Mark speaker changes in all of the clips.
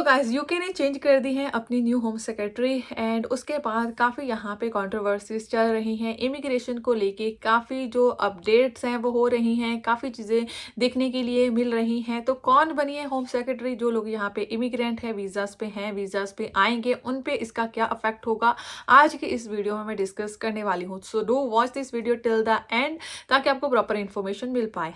Speaker 1: Guys, UK ने change कर दी है अपनी न्यू होम सेक्रेटरी एंड उसके बाद काफ़ी यहाँ पे कंट्रोवर्सीज चल रही हैं इमिग्रेशन को लेके। काफ़ी जो अपडेट्स हैं वो हो रही हैं, काफ़ी चीज़ें देखने के लिए मिल रही हैं। तो कौन बनी है होम सेक्रेटरी? जो लोग यहाँ पे इमिग्रेंट हैं, वीज़ाज़ पे आएंगे, उन पे इसका क्या अफेक्ट होगा, आज की इस वीडियो में मैं डिस्कस करने वाली हूँ। So do watch this video till the end ताकि आपको प्रॉपर इन्फॉर्मेशन मिल पाए।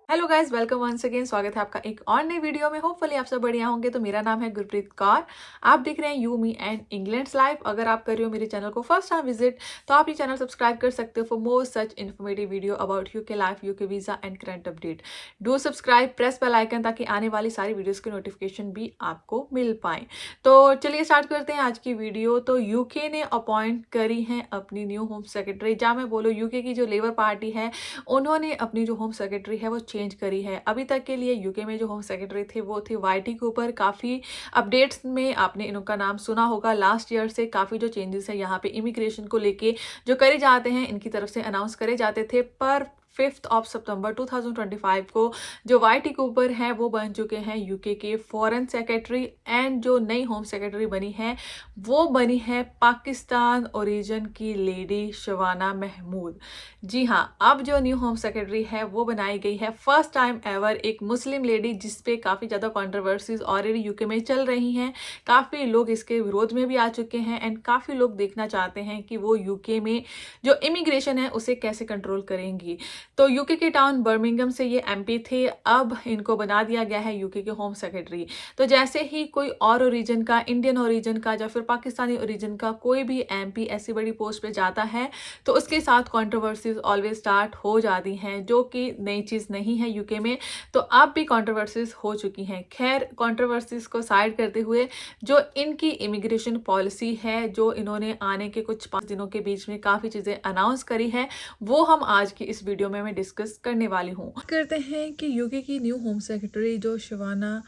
Speaker 1: Hello guys, welcome once again. स्वागत है आपका एक और नई वीडियो में। होपफुली आप सब बढ़िया होंगे। तो मेरा नाम है गुरप्रीत कौर, आप देख रहे हैं you me and England's life. अगर आप कर रहे हो मेरे चैनल को फर्स्ट टाइम विजिट, तो आप ये चैनल सब्सक्राइब कर सकते हो for more such informative video about UK life, UK visa and current update. Do subscribe, press bell icon ताकि आने वाली सारी वीडियोस की नोटिफिकेशन भी आपको मिल पाए। तो चलिए स्टार्ट करते हैं आज की वीडियो। तो यूके ने अपॉइंट करी है अपनी न्यू होम सेक्रेटरी। जहाँ मैं बोलूँ, यूके की जो लेबर पार्टी है उन्होंने अपनी जो होम सेक्रेटरी है वो चेंज करी है। अभी तक के लिए यूके में जो होम सेक्रेटरी थे वो थे वाईटी कूपर। काफ़ी अपडेट्स में आपने इनका नाम सुना होगा। लास्ट ईयर से काफ़ी जो चेंजेस है यहाँ पे इमिग्रेशन को लेके जो करे जाते हैं, इनकी तरफ से अनाउंस करे जाते थे। पर 5 सितंबर 2025 को जो वाईटी कूपर हैं वो बन चुके हैं यूके के फॉरेन सेक्रेटरी। एंड जो नई होम सेक्रेटरी बनी है वो बनी है पाकिस्तान ओरिजिन की लेडी शबाना महमूद। जी हाँ, अब जो न्यू होम सेक्रेटरी है वो बनाई गई है फर्स्ट टाइम एवर एक मुस्लिम लेडी, जिसपे काफ़ी ज़्यादा कंट्रोवर्सीज ऑलरेडी यूके में चल रही हैं। काफ़ी लोग इसके विरोध में भी आ चुके हैं एंड काफ़ी लोग देखना चाहते हैं कि वो यूके में जो इमिग्रेशन है उसे कैसे कंट्रोल करेंगी। तो यूके के टाउन बर्मिंघम से ये एमपी थे, अब इनको बना दिया गया है यूके के होम सेक्रेटरी। तो जैसे ही कोई और ओरिजिन का, इंडियन ओरिजिन का या फिर पाकिस्तानी ओरिजिन का कोई भी एमपी ऐसी बड़ी पोस्ट पे जाता है तो उसके साथ कंट्रोवर्सीज ऑलवेज स्टार्ट हो जाती हैं, जो कि नई चीज़ नहीं है यूके में। तो अब भी कंट्रोवर्सीज हो चुकी हैं। खैर, कंट्रोवर्सीज को साइड करते हुए जो इनकी इमिग्रेशन पॉलिसी है, जो इन्होंने आने के कुछ 5 दिनों के बीच में काफ़ी चीज़ें अनाउंस करी है, वो हम आज की इस वीडियो में मैं डिस्कस करने वाली हूँ। करते हैं कि यूके की न्यू होम सेक्रेटरी जो शबाना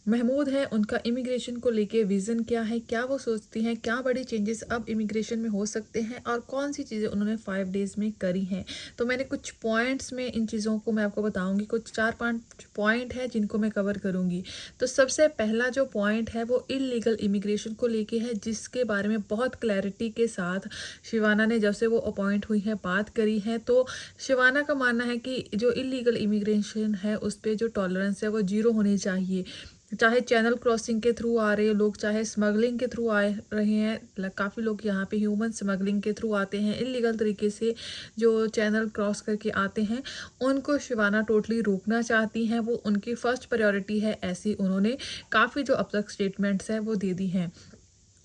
Speaker 1: महमूद है, उनका इमिग्रेशन को लेके विज़न क्या है, क्या वो सोचती हैं, क्या बड़े चेंजेस अब इमिग्रेशन में हो सकते हैं और कौन सी चीज़ें उन्होंने 5 डेज़ में करी हैं। तो मैंने कुछ पॉइंट्स में इन चीज़ों को मैं आपको बताऊंगी। कुछ 4-5 पॉइंट है जिनको मैं कवर करूंगी। तो सबसे पहला जो पॉइंट है वो इलीगल इमिग्रेशन को लेके है, जिसके बारे में बहुत क्लैरिटी के साथ शिवाना ने जब से वो अपॉइंट हुई है बात करी है। तो शिवाना का मानना है कि जो इलीगल इमिग्रेशन है उस पर जो टॉलरेंस है वो 0 होनी चाहिए। चाहे चैनल क्रॉसिंग के थ्रू आ रहे लोग, चाहे स्मगलिंग के थ्रू आ रहे हैं। काफ़ी लोग यहाँ पे ह्यूमन स्मगलिंग के थ्रू आते हैं, इलीगल तरीके से जो चैनल क्रॉस करके आते हैं, उनको शिवाना टोटली रोकना चाहती हैं। वो उनकी फर्स्ट प्रायोरिटी है, ऐसी उन्होंने काफ़ी जो अब तक स्टेटमेंट्स हैं वो दे दी हैं।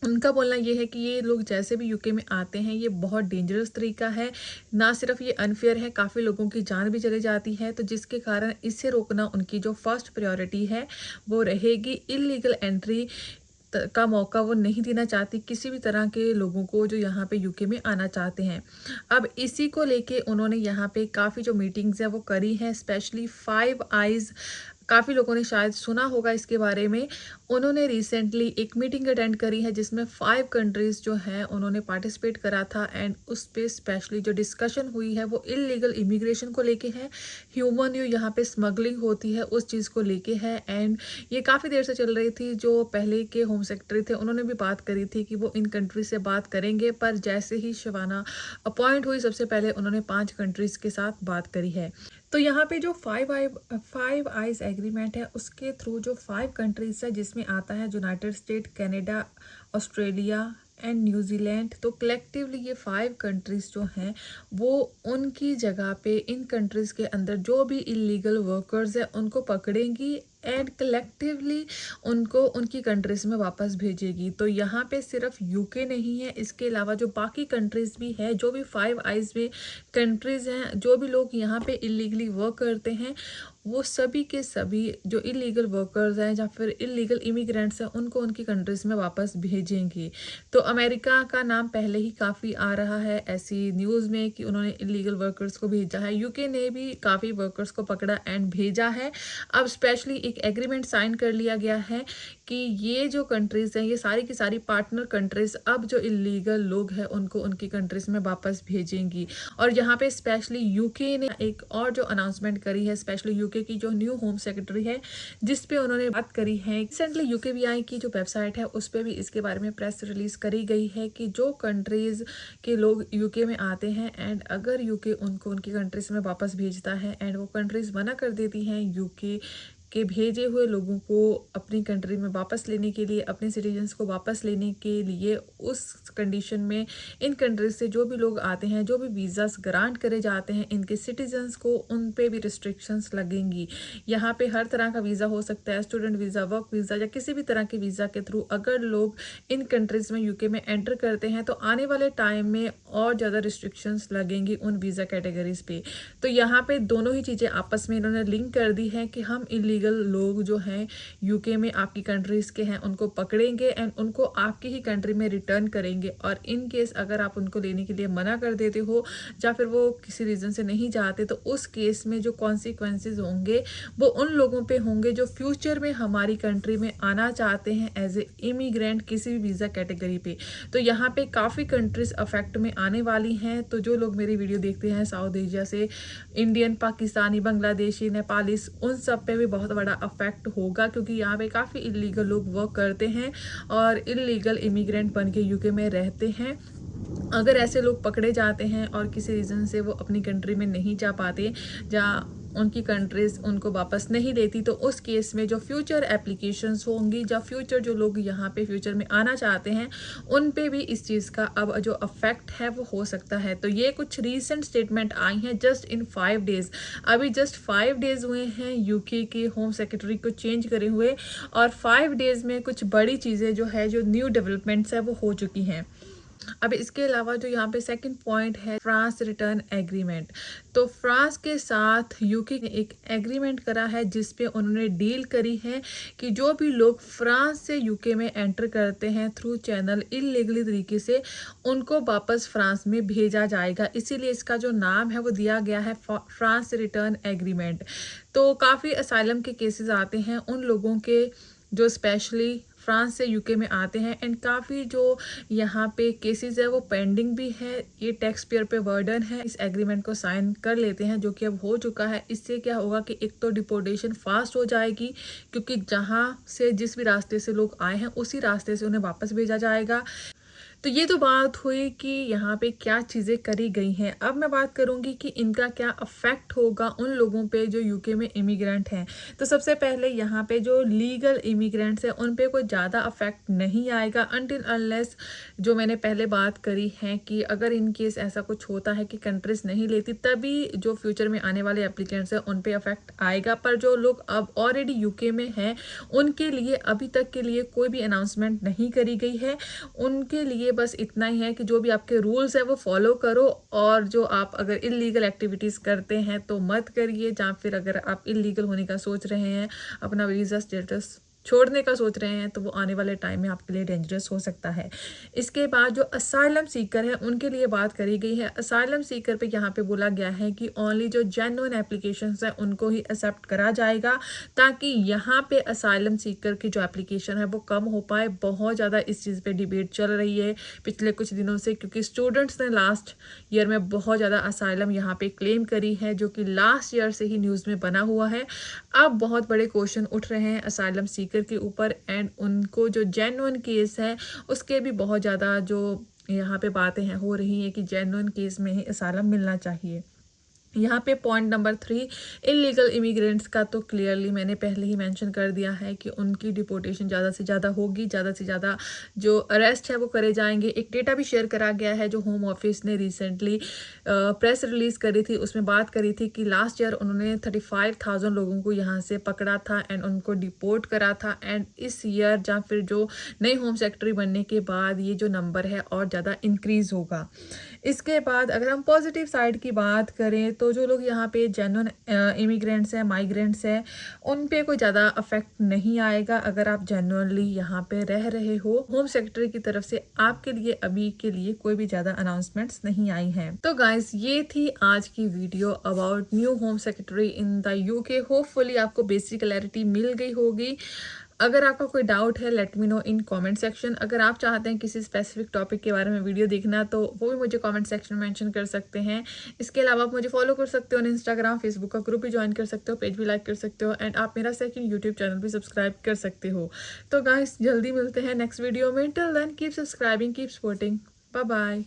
Speaker 1: उनका बोलना ये है कि ये लोग जैसे भी यूके में आते हैं ये बहुत डेंजरस तरीका है। ना सिर्फ ये अनफेयर है, काफ़ी लोगों की जान भी चली जाती है। तो जिसके कारण इसे रोकना उनकी जो फर्स्ट प्रायोरिटी है वो रहेगी। इलीगल एंट्री का मौका वो नहीं देना चाहती किसी भी तरह के लोगों को जो यहाँ पे यूके में आना चाहते हैं। अब इसी को लेके उन्होंने यहाँ पे काफ़ी जो मीटिंग्स हैं वो करी हैं, स्पेशली 5 आइज़। काफ़ी लोगों ने शायद सुना होगा इसके बारे में। उन्होंने रिसेंटली एक मीटिंग अटेंड करी है जिसमें 5 कंट्रीज़ जो हैं उन्होंने पार्टिसिपेट करा था एंड उस पर स्पेशली जो डिस्कशन हुई है वो इलीगल इमिग्रेशन को लेके है। ह्यूमन यहाँ पे स्मगलिंग होती है उस चीज़ को लेके है। एंड ये काफ़ी देर से चल रही थी। जो पहले के होम सेक्रेटरी थे उन्होंने भी बात करी थी कि वो इन कंट्री से बात करेंगे, पर जैसे ही शबाना अपॉइंट हुई सबसे पहले उन्होंने 5 कंट्रीज़ के साथ बात करी है। तो यहाँ पे जो 5 आइज़ एग्रीमेंट है उसके थ्रू जो 5 कंट्रीज है, जिसमें आता है United state, Canada, Australia and New Zealand. तो कलेक्टिवली ये 5 कंट्रीज़ जो हैं वो उनकी जगह पे इन कंट्रीज़ के अंदर जो भी इलीगल वर्कर्स हैं उनको पकड़ेंगी एंड कलेक्टिवली उनको उनकी कंट्रीज़ में वापस भेजेगी। तो यहाँ पे सिर्फ यूके नहीं है, इसके अलावा जो बाकी कंट्रीज़ भी है, जो भी 5 आइज़ में कंट्रीज़ हैं, जो भी लोग यहाँ पे इलीगली वर्क करते हैं, वो सभी के सभी जो इलीगल वर्कर्स हैं या फिर इलीगल इमिग्रेंट्स हैं उनको उनकी कंट्रीज़ में वापस भेजेंगे। तो अमेरिका का नाम पहले ही काफ़ी आ रहा है ऐसी न्यूज़ में कि उन्होंने इलीगल वर्कर्स को भेजा है। यूके ने भी काफ़ी वर्कर्स को पकड़ा एंड भेजा है। अब स्पेशली एक एक एग्रीमेंट साइन कर लिया गया है कि ये जो कंट्रीज़ हैं ये सारी की सारी पार्टनर कंट्रीज़ अब जो इलीगल लोग हैं उनको उनकी कंट्रीज़ में वापस भेजेंगी। और यहाँ पे स्पेशली यूके ने एक और जो अनाउंसमेंट करी है, स्पेशली यूके की जो न्यू होम सेक्रेटरी है जिस पे उन्होंने बात करी है, रिसेंटली यूकेवीआई की जो वेबसाइट है उस पर भी इसके बारे में प्रेस रिलीज करी गई है कि जो कंट्रीज़ के लोग यूके में आते हैं एंड अगर यूके उनको उनकी कंट्रीज़ में वापस भेजता है एंड वो कंट्रीज़ मना कर देती हैं यूके के भेजे हुए लोगों को अपनी कंट्री में वापस लेने के लिए, अपने सिटीजन्स को वापस लेने के लिए, उस कंडीशन में इन कंट्रीज से जो भी लोग आते हैं, जो भी वीज़ास ग्रांट करे जाते हैं इनके सिटीजन्स को, उन पे भी रिस्ट्रिक्शंस लगेंगी। यहाँ पे हर तरह का वीज़ा हो सकता है, स्टूडेंट वीज़ा, वर्क वीज़ा या किसी भी तरह के वीज़ा के थ्रू अगर लोग इन कंट्रीज़ में यूके में एंटर करते हैं तो आने वाले टाइम में और ज़्यादा रिस्ट्रिक्शंस लगेंगी उन वीज़ा कैटेगरीज पे। तो यहाँ पे दोनों ही चीज़ें आपस में इन्होंने लिंक कर दी है कि हम इलीगल लोग जो हैं यूके में आपकी कंट्रीज़ के हैं उनको पकड़ेंगे एंड उनको आपकी ही कंट्री में रिटर्न करेंगे। और इन केस अगर आप उनको लेने के लिए मना कर देते हो या फिर वो किसी रीज़न से नहीं चाहते तो उस केस में जो कॉन्सिक्वेंसेज होंगे वो उन लोगों पे होंगे जो फ्यूचर में हमारी कंट्री में आना चाहते हैं एज ए इमिग्रेंट किसी भी वीज़ा कैटेगरी पे। तो यहाँ पे काफ़ी कंट्रीज अफेक्ट में आने वाली हैं। तो जो लोग मेरी वीडियो देखते हैं साउथ एशिया से, इंडियन, पाकिस्तानी, बांग्लादेशी, नेपालीस, उन सब पे भी बहुत बड़ा अफेक्ट होगा क्योंकि यहाँ पे काफ़ी इलीगल लोग वर्क करते हैं और इलीगल इमिग्रेंट बन के यूके में रहते हैं। अगर ऐसे लोग पकड़े जाते हैं और किसी रीज़न से वो अपनी कंट्री में नहीं जा पाते या उनकी कंट्रीज़ उनको वापस नहीं लेती तो उस केस में जो फ्यूचर एप्लीकेशंस होंगी या फ्यूचर जो लोग यहाँ पे फ्यूचर में आना चाहते हैं उन पे भी इस चीज़ का अब जो अफेक्ट है वो हो सकता है। तो ये कुछ रीसेंट स्टेटमेंट आई हैं जस्ट इन 5 डेज़। अभी जस्ट 5 डेज़ हुए हैं यूके के होम सेक्रेटरी को चेंज करे हुए और 5 डेज़ में कुछ बड़ी चीज़ें जो है, जो न्यू डेवलपमेंट्स है वो हो चुकी हैं। अब इसके अलावा जो यहाँ पे सेकंड पॉइंट है फ्रांस रिटर्न एग्रीमेंट। तो फ्रांस के साथ यूके ने एक एग्रीमेंट करा है जिस पे उन्होंने डील करी है कि जो भी लोग फ्रांस से यूके में एंटर करते हैं थ्रू चैनल इलीगली तरीके से, उनको वापस फ्रांस में भेजा जाएगा। इसीलिए इसका जो नाम है वो दिया गया है फ्रांस रिटर्न एग्रीमेंट। तो काफ़ी असाइलम के केसेस आते हैं उन लोगों के जो स्पेशली फ्रांस से यूके में आते हैं एंड काफ़ी जो यहाँ पे केसेस है वो पेंडिंग भी है। ये टैक्स पेयर पे बर्डन है। इस एग्रीमेंट को साइन कर लेते हैं जो कि अब हो चुका है। इससे क्या होगा कि एक तो डिपोर्टेशन फास्ट हो जाएगी क्योंकि जहाँ से जिस भी रास्ते से लोग आए हैं उसी रास्ते से उन्हें वापस भेजा जाएगा। तो ये तो बात हुई कि यहाँ पे क्या चीज़ें करी गई हैं। अब मैं बात करूँगी कि इनका क्या अफेक्ट होगा उन लोगों पे जो यूके में इमिग्रेंट हैं। तो सबसे पहले यहाँ पे जो लीगल इमिग्रेंट्स हैं उन पे कोई ज़्यादा अफेक्ट नहीं आएगा अनटिल अनलेस जो मैंने पहले बात करी है कि अगर इन केस ऐसा कुछ होता है कि कंट्रीज नहीं लेती तभी जो फ्यूचर में आने वाले एप्लीकेंट्स हैं उन पे अफेक्ट आएगा। पर जो लोग अब ऑलरेडी यूके में हैं उनके लिए अभी तक के लिए कोई भी अनाउंसमेंट नहीं करी गई है। उनके लिए बस इतना ही है कि जो भी आपके रूल्स है वो फॉलो करो और जो आप अगर इलीगल एक्टिविटीज़ करते हैं तो मत करिए, या फिर अगर आप इलीगल होने का सोच रहे हैं, अपना वीज़ा स्टेटस छोड़ने का सोच रहे हैं तो वो आने वाले टाइम में आपके लिए डेंजरस हो सकता है। इसके बाद जो असाइलम सीकर है उनके लिए बात करी गई है। असाइलम सीकर पे यहाँ पे बोला गया है कि ओनली जो जेन्युइन एप्लीकेशंस हैं उनको ही एक्सेप्ट करा जाएगा ताकि यहाँ पे असाइलम सीकर की जो एप्लीकेशन है वो कम हो पाए। बहुत ज़्यादा इस चीज़ पे डिबेट चल रही है पिछले कुछ दिनों से क्योंकि स्टूडेंट्स ने लास्ट ईयर में बहुत ज़्यादा असाइलम यहाँ पे क्लेम करी है जो कि लास्ट ईयर से ही न्यूज़ में बना हुआ है। अब बहुत बड़े क्वेश्चन उठ रहे हैं असाइलम सीकर के ऊपर एंड उनको जो जेन्युइन केस है उसके भी बहुत ज़्यादा जो यहाँ पे बातें हैं हो रही हैं कि जेन्युइन केस में ही असाइलम मिलना चाहिए। यहाँ पे पॉइंट नंबर 3 इलीगल इमिग्रेंट्स का तो क्लियरली मैंने पहले ही मेंशन कर दिया है कि उनकी डिपोर्टेशन ज़्यादा से ज़्यादा होगी, ज़्यादा से ज़्यादा जो अरेस्ट है वो करे जाएंगे। एक डेटा भी शेयर करा गया है जो होम ऑफिस ने रिसेंटली प्रेस रिलीज़ करी थी, उसमें बात करी थी कि लास्ट ईयर उन्होंने 35,000 लोगों को यहाँ से पकड़ा था एंड उनको डिपोर्ट करा था एंड इस ईयर या फिर जो नई होम सेक्रेटरी बनने के बाद ये जो नंबर है और ज़्यादा इंक्रीज़ होगा। इसके बाद अगर हम पॉजिटिव साइड की बात करें तो जो लोग यहाँ पे जेन्युइन इमिग्रेंट्स हैं, माइग्रेंट्स हैं, उन पे कोई ज़्यादा अफेक्ट नहीं आएगा अगर आप जेन्युइनली यहाँ पे रह रहे हो। होम सेक्रेटरी की तरफ से आपके लिए अभी के लिए कोई भी ज़्यादा अनाउंसमेंट्स नहीं आई हैं। तो गाइस ये थी आज की video about new home secretary in the UK. Hopefully आपको बेसिक क्लैरिटी मिल गई होगी। अगर आपका कोई डाउट है let me know in comment section. अगर आप चाहते हैं किसी स्पेसिफिक टॉपिक के बारे में वीडियो देखना तो वो भी मुझे कमेंट सेक्शन में मेंशन कर सकते हैं। इसके अलावा आप मुझे फॉलो कर सकते हो ऑन इंस्टाग्राम, फेसबुक का ग्रुप भी ज्वाइन कर सकते हो, पेज भी लाइक कर सकते हो एंड आप मेरा सेकंड यूट्यूब चैनल भी सब्सक्राइब कर सकते हो। तो गाइस जल्दी मिलते हैं नेक्स्ट वीडियो में। Till then keep subscribing, keep supporting, bye bye.